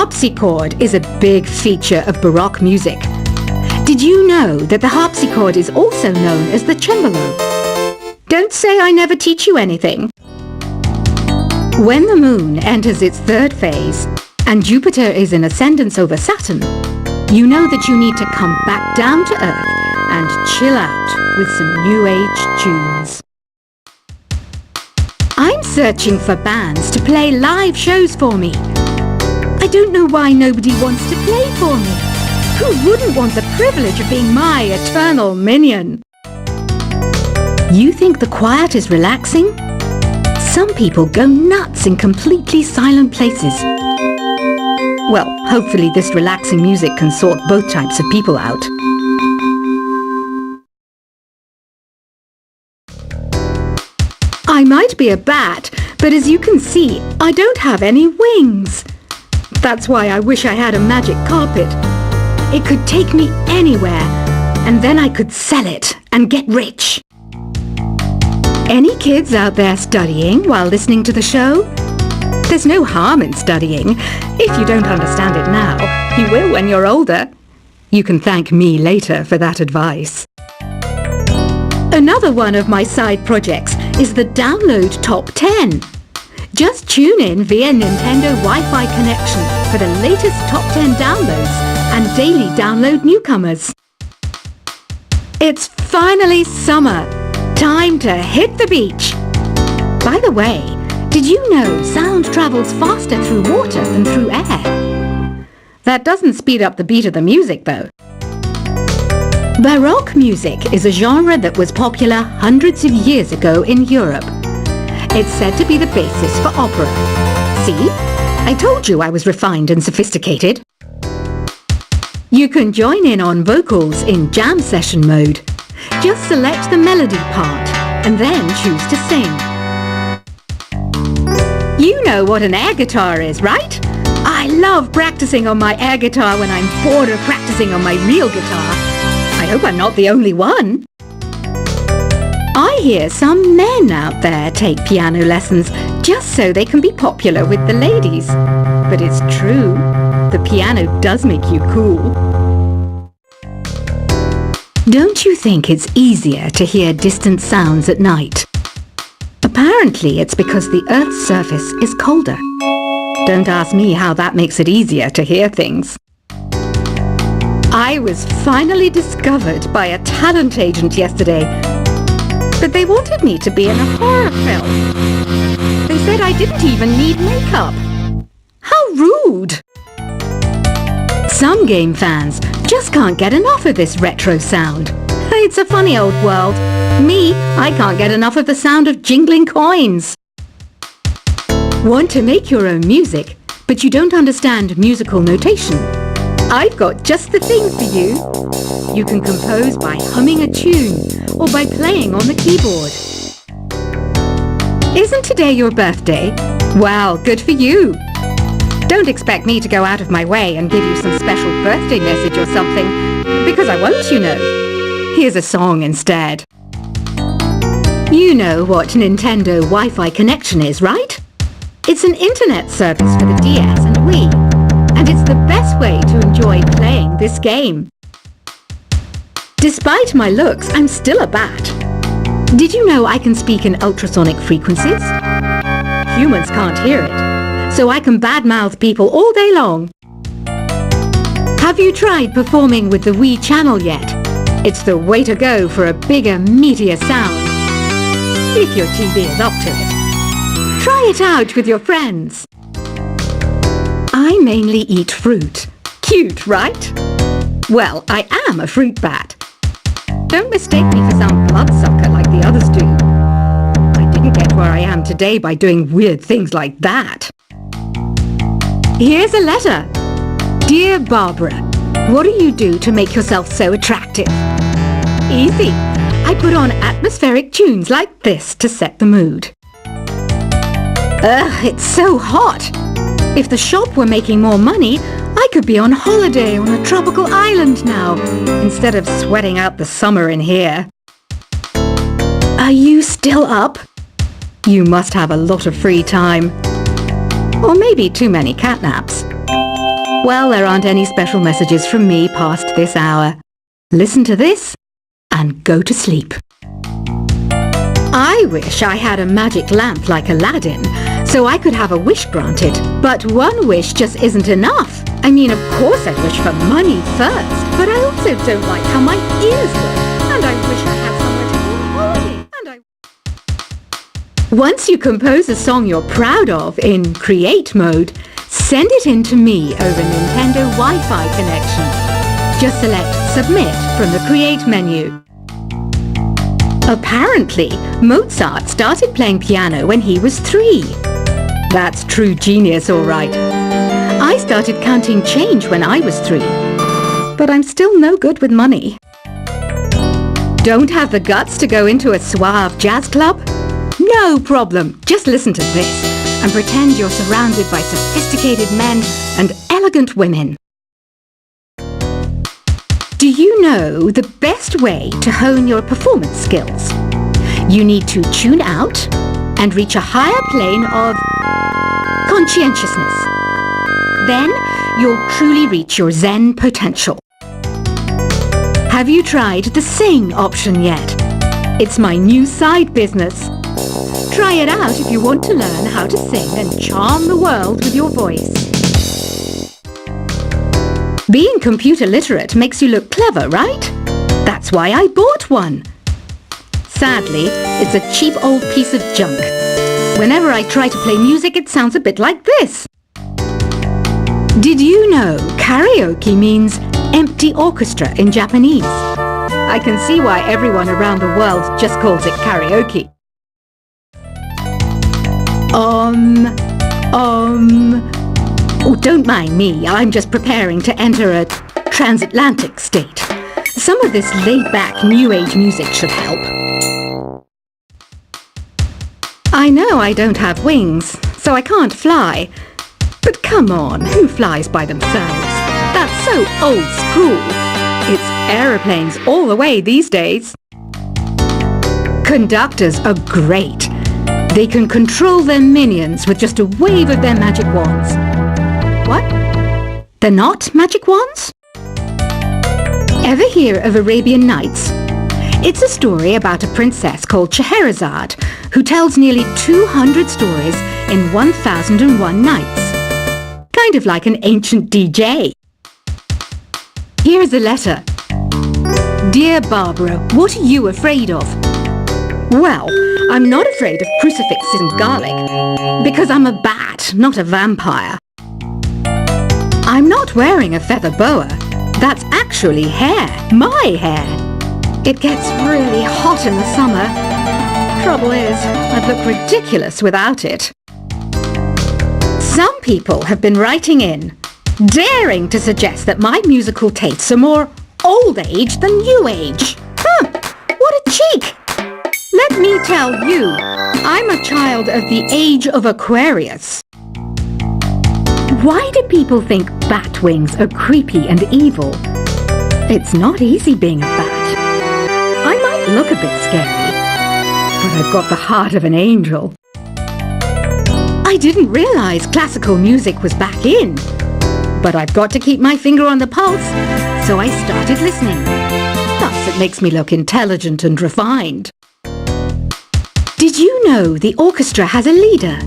harpsichord is a big feature of Baroque music. Did you know that the harpsichord is also known as the cembalo? Don't say I never teach you anything. When the moon enters its third phase and Jupiter is in ascendance over Saturn, you know that you need to come back down to Earth and chill out with some New Age tunes. I'm searching for bands to play live shows for me. I don't know why nobody wants to play for me. Who wouldn't want the privilege of being my eternal minion? You think the quiet is relaxing? Some people go nuts in completely silent places. Well, hopefully this relaxing music can sort both types of people out. I might be a bat, but as you can see, I don't have any wings. That's why I wish I had a magic carpet. It could take me anywhere, and then I could sell it and get rich. Any kids out there studying while listening to the show? There's no harm in studying. If you don't understand it now, you will when you're older. You can thank me later for that advice. Another one of my side projects is the Download Top 10. Just tune in via Nintendo Wi-Fi connection for the latest Top 10 downloads and daily download newcomers. It's finally summer. Time to hit the beach. By the way, did you know sound travels faster through water than through air? That doesn't speed up the beat of the music, though. Baroque music is a genre that was popular hundreds of years ago in Europe. It's said to be the basis for opera. See? I told you I was refined and sophisticated. You can join in on vocals in jam session mode. Just select the melody part and then choose to sing. You know what an air guitar is, right? I love practicing on my air guitar when I'm bored of practicing on my real guitar. I hope I'm not the only one. I hear some men out there take piano lessons just so they can be popular with the ladies. But it's true, the piano does make you cool. Don't you think it's easier to hear distant sounds at night? Apparently it's because the Earth's surface is colder. Don't ask me how that makes it easier to hear things. I was finally discovered by a talent agent yesterday, but they wanted me to be in a horror film. They said I didn't even need makeup. How rude! Some game fans just can't get enough of this retro sound. It's a funny old world. Me, I can't get enough of the sound of jingling coins. Want to make your own music, but you don't understand musical notation? I've got just the thing for you. You can compose by humming a tune or by playing on the keyboard. Isn't today your birthday? Well, good for you. Don't expect me to go out of my way and give you some special birthday message or something, because I won't, you know. Here's a song instead. You know what Nintendo Wi-Fi connection is, right? It's an internet service for the DS and Wii, and it's the best way to enjoy playing this game. Despite my looks, I'm still a bat. Did you know I can speak in ultrasonic frequencies? Humans can't hear it, so I can badmouth people all day long. Have you tried performing with the Wii channel yet? It's the way to go for a bigger, meatier sound. If your TV is up to it. Try it out with your friends. I mainly eat fruit. Cute, right? Well, I am a fruit bat. Don't mistake me for some bloodsucker like the others do. I didn't get where I am today by doing weird things like that. Here's a letter. Dear Barbara, what do you do to make yourself so attractive? Easy. I put on atmospheric tunes like this to set the mood. Ugh, it's so hot. If the shop were making more money, I could be on holiday on a tropical island now, instead of sweating out the summer in here. Are you still up? You must have a lot of free time. Or maybe too many catnaps. Well, there aren't any special messages from me past this hour. Listen to this and go to sleep. I wish I had a magic lamp like Aladdin, so I could have a wish granted. But one wish just isn't enough. I mean, of course I'd wish for money first, but I also don't like how my ears look, and I wish I had somewhere to go on holiday, Once you compose a song you're proud of in Create mode, send it in to me over Nintendo Wi-Fi connection. Just select Submit from the Create menu. Apparently, Mozart started playing piano when he was 3. That's true genius, all right. I started counting change when I was 3. But I'm still no good with money. Don't have the guts to go into a suave jazz club? No problem. Just listen to this and pretend you're surrounded by sophisticated men and elegant women. Do you know the best way to hone your performance skills? You need to tune out and reach a higher plane of conscientiousness. Then you'll truly reach your Zen potential. Have you tried the Sing option yet? It's my new side business. Try it out if you want to learn how to sing and charm the world with your voice. Being computer literate makes you look clever, right? That's why I bought one. Sadly, it's a cheap old piece of junk. Whenever I try to play music, it sounds a bit like this. Did you know karaoke means empty orchestra in Japanese? I can see why everyone around the world just calls it karaoke. Oh, don't mind me. I'm just preparing to enter a transatlantic state. Some of this laid-back New Age music should help. I know I don't have wings, so I can't fly. But come on, who flies by themselves? That's so old school. It's aeroplanes all the way these days. Conductors are great. They can control their minions with just a wave of their magic wands. What? They're not magic wands? Ever hear of Arabian Nights? It's a story about a princess called Scheherazade who tells nearly 200 stories in 1001 nights. Kind of like an ancient DJ. Here's a letter. Dear Barbara, what are you afraid of? Well, I'm not afraid of crucifixes and garlic, because I'm a bat, not a vampire. I'm not wearing a feather boa. That's actually hair, my hair. It gets really hot in the summer. Trouble is, I'd look ridiculous without it. Some people have been writing in, daring to suggest that my musical tastes are more old age than new age. What a cheek! Let me tell you, I'm a child of the age of Aquarius. Why do people think bat wings are creepy and evil? It's not easy being a bat. I might look a bit scary, but I've got the heart of an angel. I didn't realize classical music was back in, but I've got to keep my finger on the pulse, so I started listening. Thus, it makes me look intelligent and refined. Did you know the orchestra has a leader?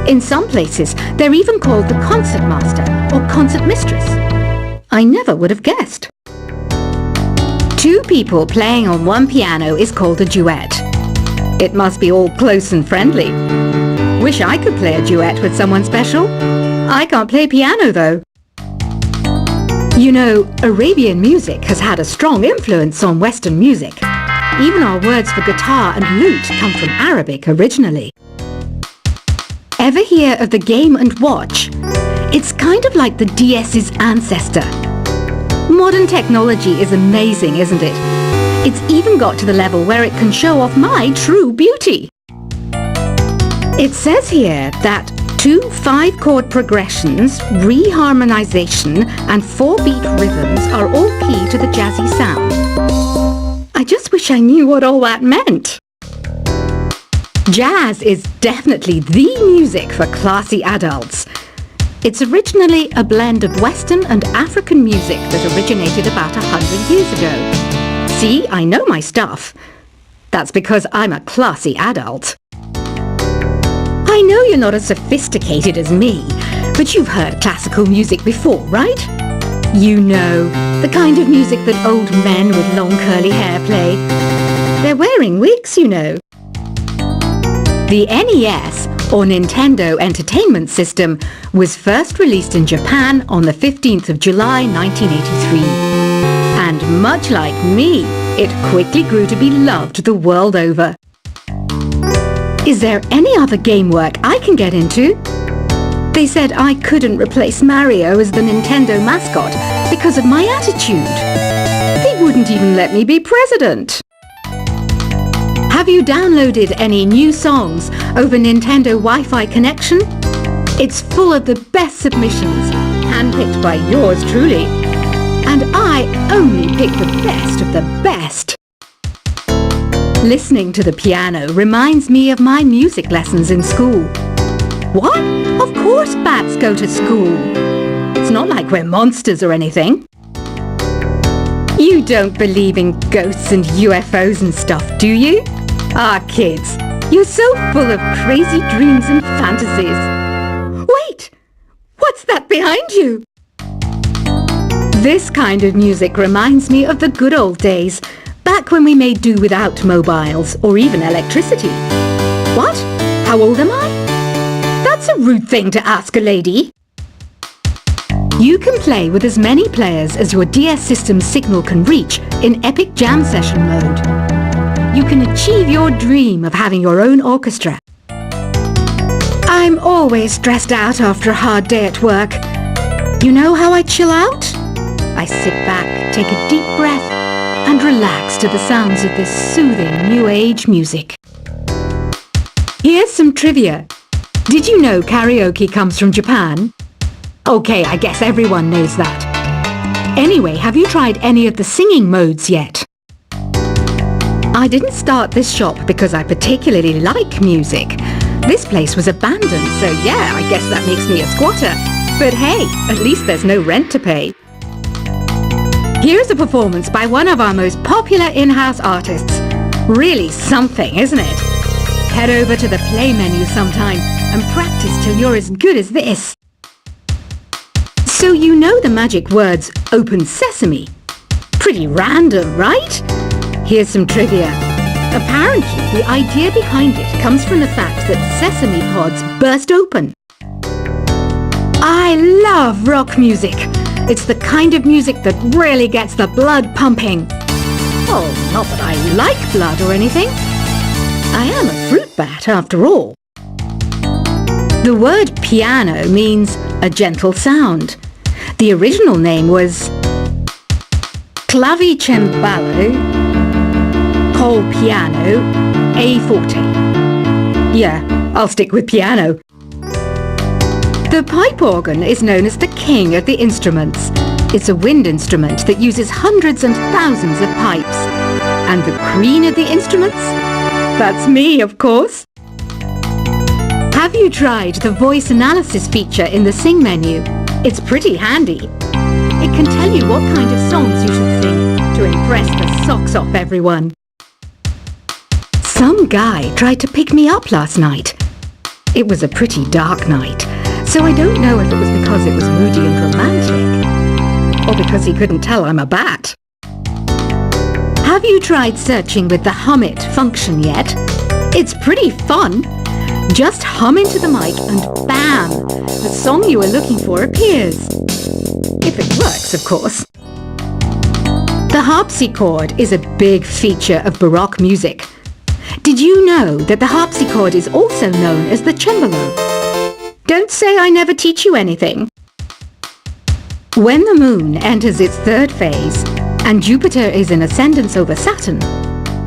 In some places, they're even called the concertmaster or concertmistress. I never would have guessed. 2 people playing on one piano is called a duet. It must be all close and friendly. Wish I could play a duet with someone special. I can't play piano though. You know, Arabian music has had a strong influence on Western music. Even our words for guitar and lute come from Arabic originally. Ever hear of the Game & Watch? It's kind of like the DS's ancestor. Modern technology is amazing, isn't it? It's even got to the level where it can show off my true beauty. It says here that 2 5-chord progressions, reharmonization, and 4-beat rhythms are all key to the jazzy sound. I just wish I knew what all that meant. Jazz is definitely the music for classy adults. It's originally a blend of Western and African music that originated about 100 years ago. See, I know my stuff. That's because I'm a classy adult. I know you're not as sophisticated as me, but you've heard classical music before, right? You know, the kind of music that old men with long curly hair play. They're wearing wigs, you know. The NES, or Nintendo Entertainment System, was first released in Japan on the 15th of July 1983. And much like me, it quickly grew to be loved the world over. Is there any other game work I can get into? They said I couldn't replace Mario as the Nintendo mascot because of my attitude. They wouldn't even let me be president. Have you downloaded any new songs over Nintendo Wi-Fi connection? It's full of the best submissions, handpicked by yours truly. And I only pick the best of the best. Listening to the piano reminds me of my music lessons in school. What? Of course bats go to school. It's not like we're monsters or anything. You don't believe in ghosts and UFOs and stuff, do you? Ah, kids, you're so full of crazy dreams and fantasies. Wait! What's that behind you? This kind of music reminds me of the good old days, back when we made do without mobiles or even electricity. What? How old am I? That's a rude thing to ask a lady. You can play with as many players as your DS system's signal can reach in Epic Jam Session mode. You can achieve your dream of having your own orchestra. I'm always stressed out after a hard day at work. You know how I chill out? I sit back, take a deep breath, and relax to the sounds of this soothing new age music. Here's some trivia. Did you know karaoke comes from Japan? Okay, I guess everyone knows that. Anyway, have you tried any of the singing modes yet? I didn't start this shop because I particularly like music. This place was abandoned, so yeah, I guess that makes me a squatter. But hey, at least there's no rent to pay. Here's a performance by one of our most popular in-house artists. Really something, isn't it? Head over to the play menu sometime and practice till you're as good as this. So you know the magic words "Open Sesame"? Pretty random, right? Here's some trivia. Apparently, the idea behind it comes from the fact that sesame pods burst open. I love rock music. It's the kind of music that really gets the blood pumping. Oh, not that I like blood or anything. I am a fruit bat after all. The word piano means a gentle sound. The original name was clavicembalo col piano a forte. Yeah, I'll stick with piano. The pipe organ is known as the king of the instruments. It's a wind instrument that uses hundreds and thousands of pipes. And the queen of the instruments? That's me, of course. Have you tried the voice analysis feature in the Sing menu? It's pretty handy. It can tell you what kind of songs you should sing to impress the socks off everyone. Some guy tried to pick me up last night. It was a pretty dark night, so I don't know if it was because it was moody and romantic, or because he couldn't tell I'm a bat. Have you tried searching with the Hum It function yet? It's pretty fun. Just hum into the mic and bam! The song you were looking for appears. If it works, of course. The harpsichord is a big feature of Baroque music. Did you know that the harpsichord is also known as the cembalo? Don't say I never teach you anything. When the moon enters its third phase and Jupiter is in ascendance over Saturn,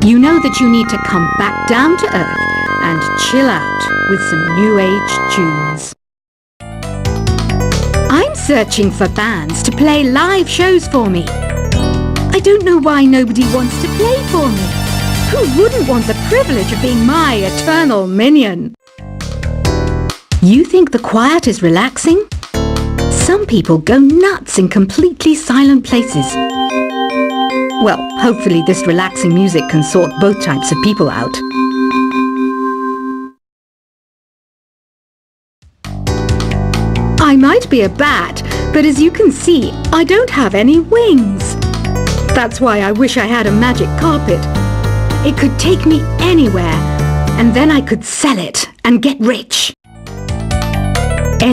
you know that you need to come back down to Earth and chill out with some new age tunes. I'm searching for bands to play live shows for me. I don't know why nobody wants to play for me. Who wouldn't want the privilege of being my eternal minion? You think the quiet is relaxing? Some people go nuts in completely silent places. Well, hopefully this relaxing music can sort both types of people out. I might be a bat, but as you can see, I don't have any wings. That's why I wish I had a magic carpet. It could take me anywhere, and then I could sell it and get rich.